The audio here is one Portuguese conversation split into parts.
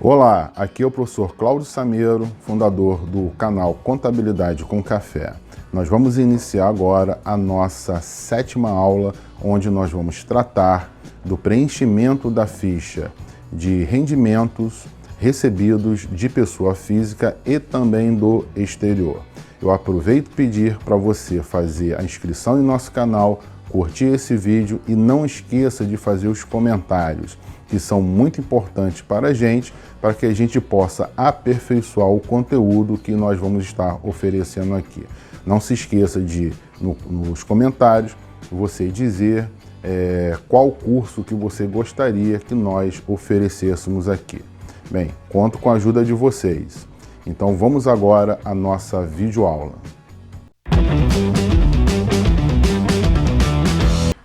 Olá, aqui é o professor Cláudio Sameiro, fundador do canal Contabilidade com Café. Nós vamos iniciar agora a nossa 7ª aula, onde nós vamos tratar do preenchimento da ficha de rendimentos recebidos de pessoa física e também do exterior. Eu aproveito pedir para você fazer a inscrição em nosso canal, curtir esse vídeo e não esqueça de fazer os comentários, que são muito importantes para a gente, para que a gente possa aperfeiçoar o conteúdo que nós vamos estar oferecendo aqui. Não se esqueça de, nos comentários, você dizer qual curso que você gostaria que nós oferecêssemos aqui. Bem, conto com a ajuda de vocês. Então vamos agora à nossa videoaula.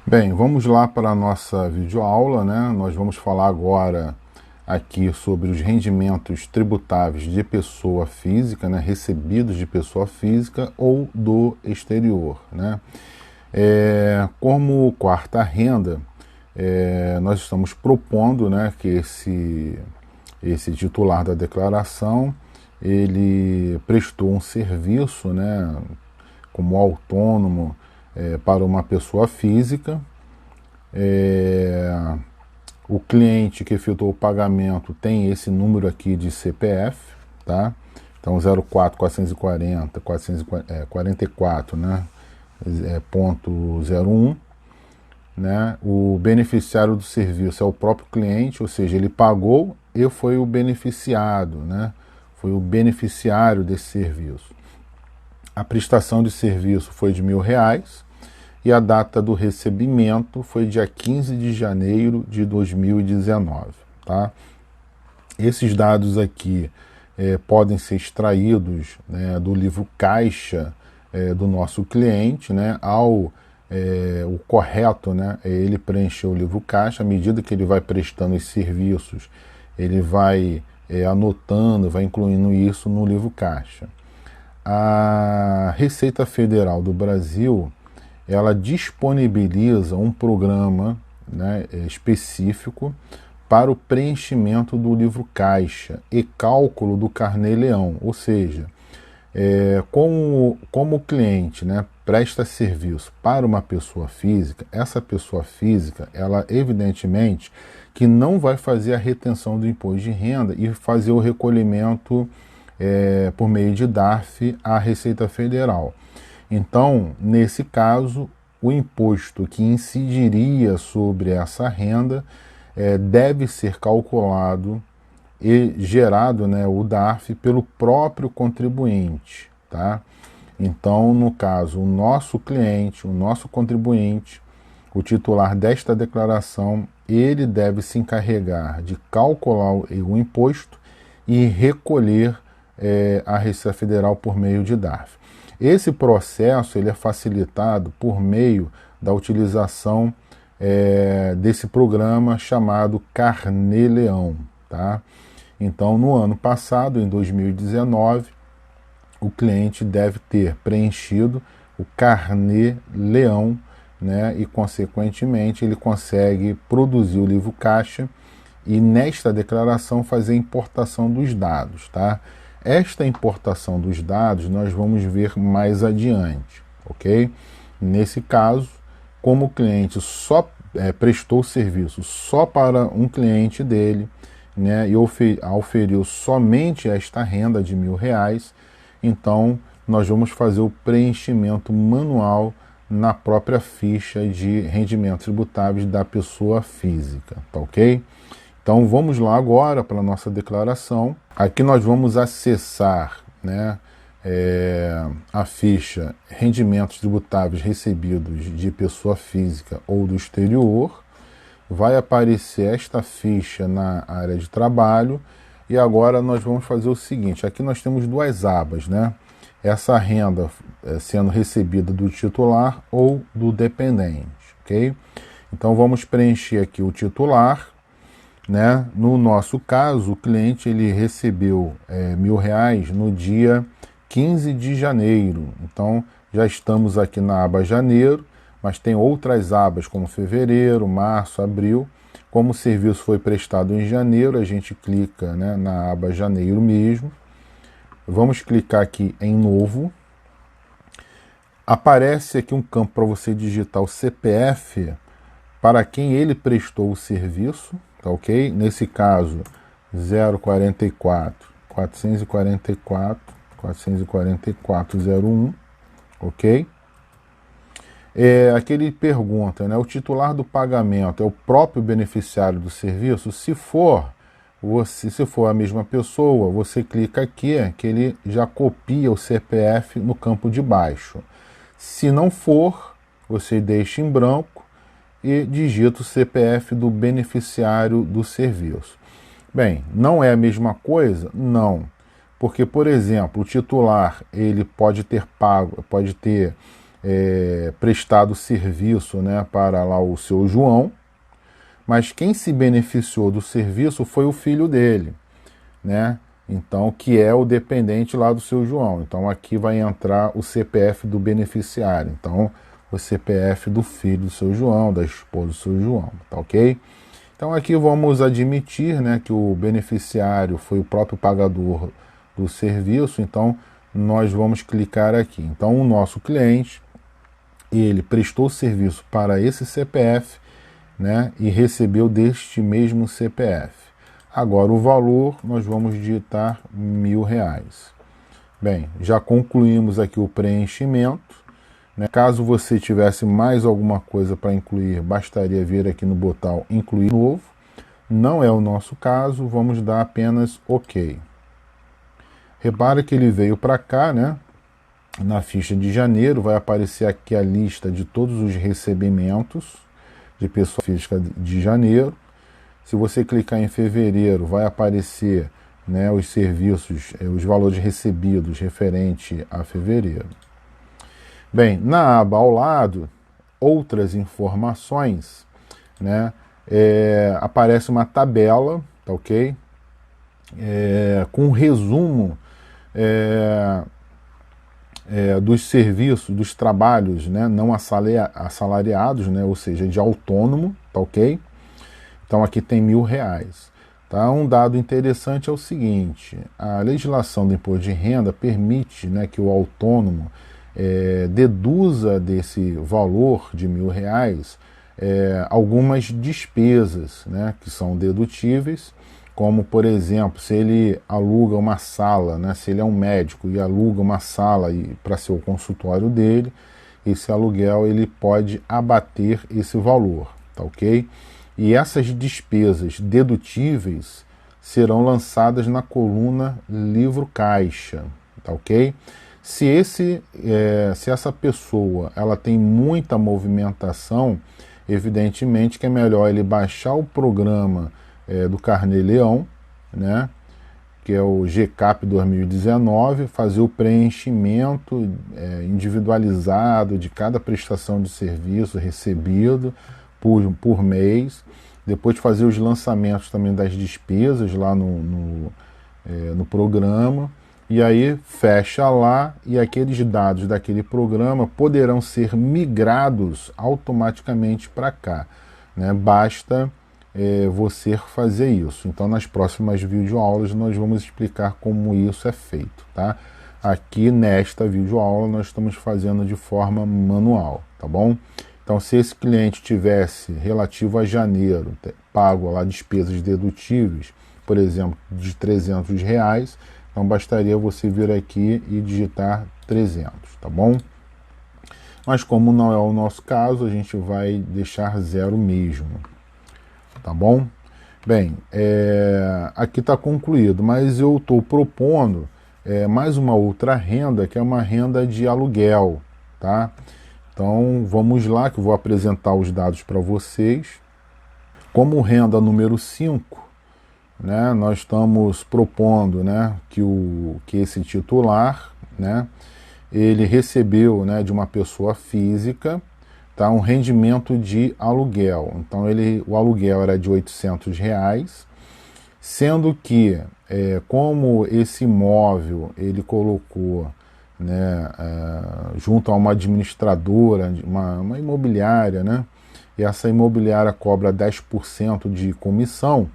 Bem, vamos lá para a nossa videoaula, né? Nós vamos falar agora aqui sobre os rendimentos tributáveis de pessoa física, né? Recebidos de pessoa física ou do exterior, né? Como quarta renda, nós estamos propondo, né, que esse titular da declaração, ele prestou um serviço, né, como autônomo, para uma pessoa física. O cliente que efetuou o pagamento tem esse número aqui de CPF, tá? Então 04.440.444, né? .01, né? O beneficiário do serviço é o próprio cliente, ou seja, ele pagou e foi o beneficiado, né? Foi o beneficiário desse serviço. A prestação de serviço foi de R$1.000 e a data do recebimento foi dia 15 de janeiro de 2019. Tá? Esses dados aqui podem ser extraídos, né, do livro caixa do nosso cliente, né, o correto, né, é ele preencher o livro caixa. À medida que ele vai prestando os serviços, ele vai anotando, vai incluindo isso no livro caixa. A Receita Federal do Brasil, ela disponibiliza um programa, né, específico para o preenchimento do livro caixa e cálculo do carnê-leão, ou seja, como o cliente, né, presta serviço para uma pessoa física, essa pessoa física, ela evidentemente que não vai fazer a retenção do imposto de renda e fazer o recolhimento por meio de DARF à Receita Federal. Então, nesse caso, o imposto que incidiria sobre essa renda deve ser calculado e gerado, né, o DARF pelo próprio contribuinte, tá? Então, no caso, o nosso cliente, o nosso contribuinte, o titular desta declaração, ele deve se encarregar de calcular o imposto e recolher a Receita Federal por meio de DARF. Esse processo ele é facilitado por meio da utilização desse programa chamado Carnê-Leão. Tá? Então, no ano passado, em 2019, o cliente deve ter preenchido o Carnê-Leão, né? E, consequentemente, ele consegue produzir o livro caixa e, nesta declaração, fazer a importação dos dados. Tá? Esta importação dos dados nós vamos ver mais adiante, ok? Nesse caso, como o cliente só prestou serviço só para um cliente dele, né, e auferiu somente esta renda de R$1.000, então nós vamos fazer o preenchimento manual na própria ficha de rendimentos tributáveis da pessoa física, tá ok? Então vamos lá agora para a nossa declaração. Aqui nós vamos acessar, né, a ficha rendimentos tributáveis recebidos de pessoa física ou do exterior. Vai aparecer esta ficha na área de trabalho e agora nós vamos fazer o seguinte, aqui nós temos duas abas, né? Essa renda sendo recebida do titular ou do dependente, ok? Então vamos preencher aqui o titular, né? No nosso caso, o cliente ele recebeu R$1.000 no dia 15 de janeiro. Então, já estamos aqui na aba janeiro, mas tem outras abas como fevereiro, março, abril. Como o serviço foi prestado em janeiro, a gente clica, né, na aba janeiro mesmo. Vamos clicar aqui em novo. Aparece aqui um campo para você digitar o CPF para quem ele prestou o serviço, tá ok? Nesse caso, 044 444 44401, ok? Aqui ele pergunta, né, o titular do pagamento é o próprio beneficiário do serviço? Se for a mesma pessoa, você clica aqui, que ele já copia o CPF no campo de baixo. Se não for, você deixa em branco e digita o CPF do beneficiário do serviço. Bem, não é a mesma coisa? Não. Porque, por exemplo, o titular ele pode ter prestado serviço, né, para lá o seu João, mas quem se beneficiou do serviço foi o filho dele, né? Então, que é o dependente lá do seu João. Então, aqui vai entrar o CPF do beneficiário. Então, o CPF do filho do seu João, da esposa do seu João, tá ok? Então, aqui vamos admitir, né, que o beneficiário foi o próprio pagador do serviço. Então, nós vamos clicar aqui. Então, o nosso cliente, ele prestou serviço para esse CPF, né, e recebeu deste mesmo CPF. Agora o valor nós vamos digitar R$1.000. Bem, já concluímos aqui o preenchimento, né? Caso você tivesse mais alguma coisa para incluir, bastaria vir aqui no botão incluir novo. Não é o nosso caso, vamos dar apenas OK. Repara que ele veio para cá, né? Na ficha de janeiro vai aparecer aqui a lista de todos os recebimentos de pessoa física de janeiro. Se você clicar em fevereiro, vai aparecer, né, os serviços, os valores recebidos referente a fevereiro. Bem, na aba ao lado, outras informações, né, aparece uma tabela, tá ok? Com um resumo dos serviços, dos trabalhos, né, não assalariados, né, ou seja, de autônomo, tá ok? Então aqui tem R$1.000. Tá? Um dado interessante é o seguinte: a legislação do imposto de renda permite, né, que o autônomo deduza desse valor de R$1.000 algumas despesas, né, que são dedutíveis, como, por exemplo, se ele aluga uma sala, né, se ele é um médico e aluga uma sala para ser o consultório dele, esse aluguel ele pode abater esse valor, tá ok? E essas despesas dedutíveis serão lançadas na coluna livro-caixa, tá ok? Se essa pessoa ela tem muita movimentação, evidentemente que é melhor ele baixar o programa do Carnê Leão, né, que é o GCAP 2019, fazer o preenchimento individualizado de cada prestação de serviço recebido por mês, depois de fazer os lançamentos também das despesas lá no programa, e aí fecha lá, e aqueles dados daquele programa poderão ser migrados automaticamente para cá, né? Basta você fazer isso. Então nas próximas videoaulas nós vamos explicar como isso é feito, tá? Aqui nesta videoaula nós estamos fazendo de forma manual, tá bom? Então, se esse cliente tivesse, relativo a janeiro, pago lá despesas dedutíveis, por exemplo, de R$300, então bastaria você vir aqui e digitar 300, tá bom? Mas como não é o nosso caso, a gente vai deixar 0 mesmo, tá bom? Bem, aqui está concluído, mas eu estou propondo mais uma outra renda, que é uma renda de aluguel, tá? Então vamos lá, que eu vou apresentar os dados para vocês. Como renda número 5, né, nós estamos propondo, né, que esse titular, né, ele recebeu, né, de uma pessoa física, tá, um rendimento de aluguel. Então o aluguel era de R$800, sendo que como esse imóvel ele colocou, né, junto a uma administradora, uma imobiliária, né, e essa imobiliária cobra 10% de comissão,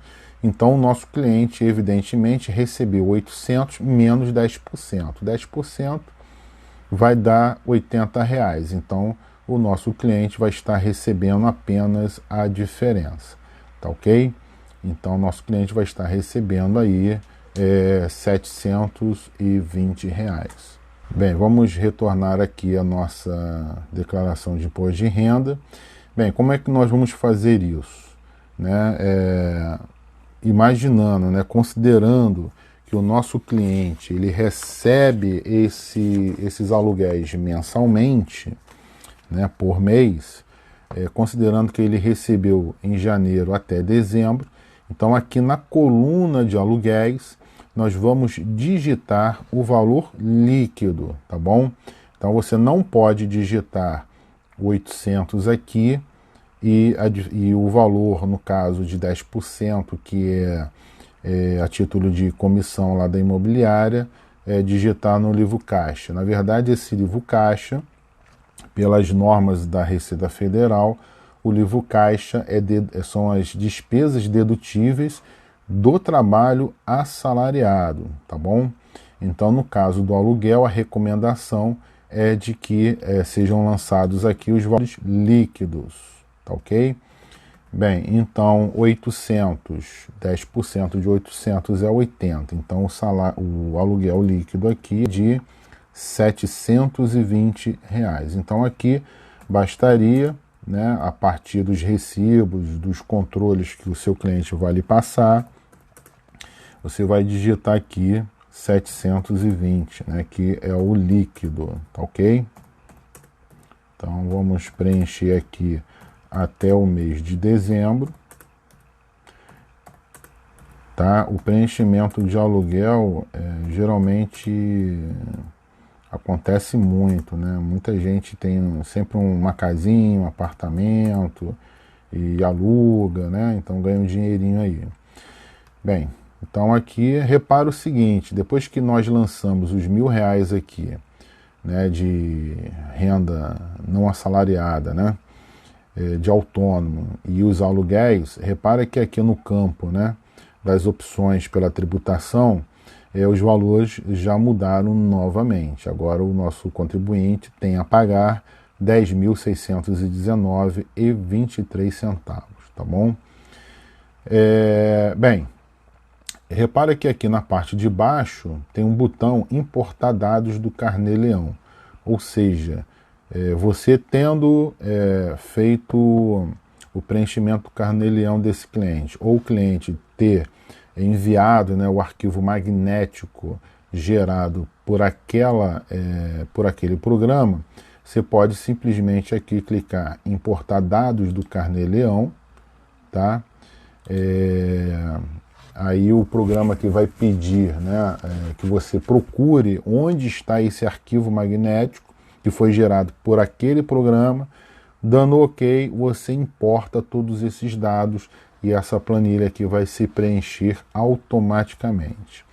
então o nosso cliente, evidentemente, recebeu 800 menos 10%. 10% vai dar R$80. Então, o nosso cliente vai estar recebendo apenas a diferença. Tá ok? Então, nosso cliente vai estar recebendo aí R$720. Bem, vamos retornar aqui a nossa declaração de imposto de renda. Bem, como é que nós vamos fazer isso? Né? Imaginando, né, considerando que o nosso cliente ele recebe esses aluguéis mensalmente, né, por mês, considerando que ele recebeu em janeiro até dezembro, então aqui na coluna de aluguéis nós vamos digitar o valor líquido, tá bom? Então você não pode digitar 800 aqui e o valor, no caso de 10%, que é a título de comissão lá da imobiliária, digitar no livro caixa. Na verdade, esse livro caixa, pelas normas da Receita Federal, o livro caixa são as despesas dedutíveis do trabalho assalariado, tá bom? Então, no caso do aluguel, a recomendação é de que sejam lançados aqui os valores líquidos, tá ok? Bem, então 800, 10% de 800 é 80, então o aluguel líquido aqui é de R$720. Então aqui bastaria, né, a partir dos recibos, dos controles que o seu cliente vai lhe passar, você vai digitar aqui 720, né, que é o líquido, tá ok? Então vamos preencher aqui até o mês de dezembro, tá? O preenchimento de aluguel geralmente acontece muito, né? Muita gente tem sempre uma casinha, um apartamento e aluga, né? Então ganha um dinheirinho aí. Bem, então aqui repara o seguinte: depois que nós lançamos os R$1.000 aqui, né, de renda não assalariada, né, de autônomo, e os aluguéis, repara que aqui no campo, né, das opções pela tributação, os valores já mudaram novamente. Agora o nosso contribuinte tem a pagar R$10.619,23, tá bom? Bem, repara que aqui na parte de baixo tem um botão importar dados do Carnê-Leão, ou seja, você tendo feito o preenchimento do Carnê-Leão desse cliente, ou o cliente ter enviado, né, o arquivo magnético gerado por aquele programa, você pode simplesmente aqui clicar em importar dados do Carnê-Leão, tá? Aí o programa que vai pedir, né, que você procure onde está esse arquivo magnético que foi gerado por aquele programa. Dando OK, você importa todos esses dados e essa planilha aqui vai se preencher automaticamente,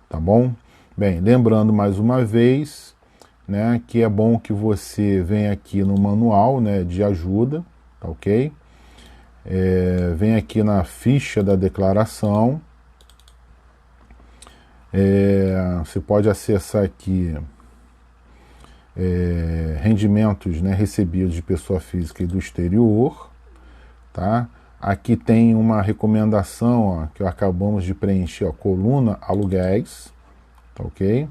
tá bom? Bem, lembrando mais uma vez, né, que é bom que você venha aqui no manual, né, de ajuda, tá ok? Vem aqui na ficha da declaração, você pode acessar aqui rendimentos, né, recebidos de pessoa física e do exterior, tá? Aqui tem uma recomendação, ó, que acabamos de preencher, ó, coluna aluguéis, tá ok?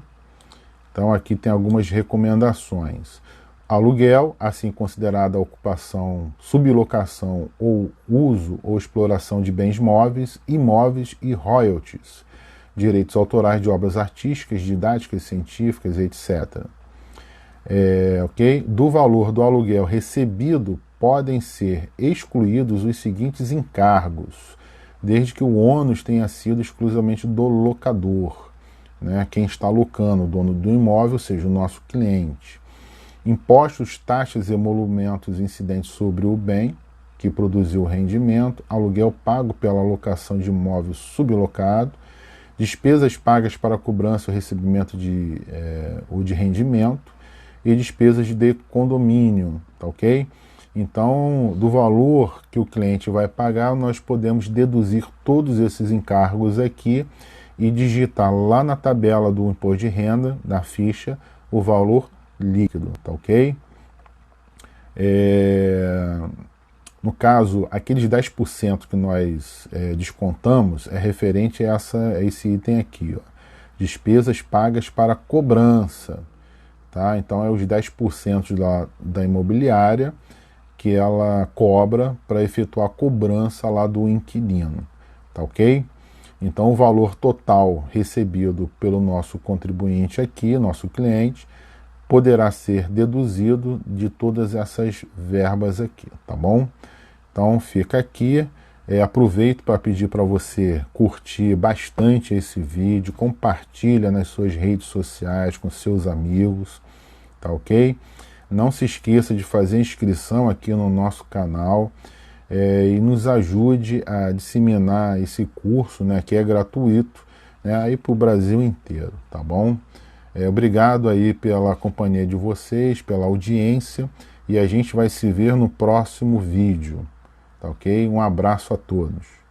Então aqui tem algumas recomendações. Aluguel, assim considerada ocupação, sublocação ou uso ou exploração de bens móveis, imóveis e royalties, direitos autorais de obras artísticas, didáticas, científicas, etc. Ok? Do valor do aluguel recebido podem ser excluídos os seguintes encargos, desde que o ônus tenha sido exclusivamente do locador, né? Quem está locando, o dono do imóvel, ou seja, o nosso cliente. Impostos, taxas e emolumentos incidentes sobre o bem que produziu o rendimento, aluguel pago pela locação de imóvel sublocado, despesas pagas para cobrança ou recebimento ou de rendimento, e despesas de condomínio, tá ok? Então, do valor que o cliente vai pagar, nós podemos deduzir todos esses encargos aqui e digitar lá na tabela do imposto de renda, na ficha, o valor líquido, tá ok? No caso, aqueles 10% que nós descontamos é referente a esse item aqui, ó, despesas pagas para cobrança. Tá? Então é os 10% da imobiliária que ela cobra para efetuar a cobrança lá do inquilino. Tá ok? Então o valor total recebido pelo nosso contribuinte aqui, nosso cliente, poderá ser deduzido de todas essas verbas aqui, tá bom? Então fica aqui, aproveito para pedir para você curtir bastante esse vídeo, compartilha nas suas redes sociais com seus amigos, tá ok? Não se esqueça de fazer inscrição aqui no nosso canal e nos ajude a disseminar esse curso, né, que é gratuito, né, aí para o Brasil inteiro, tá bom? Obrigado aí pela companhia de vocês, pela audiência, e a gente vai se ver no próximo vídeo, tá ok? Um abraço a todos.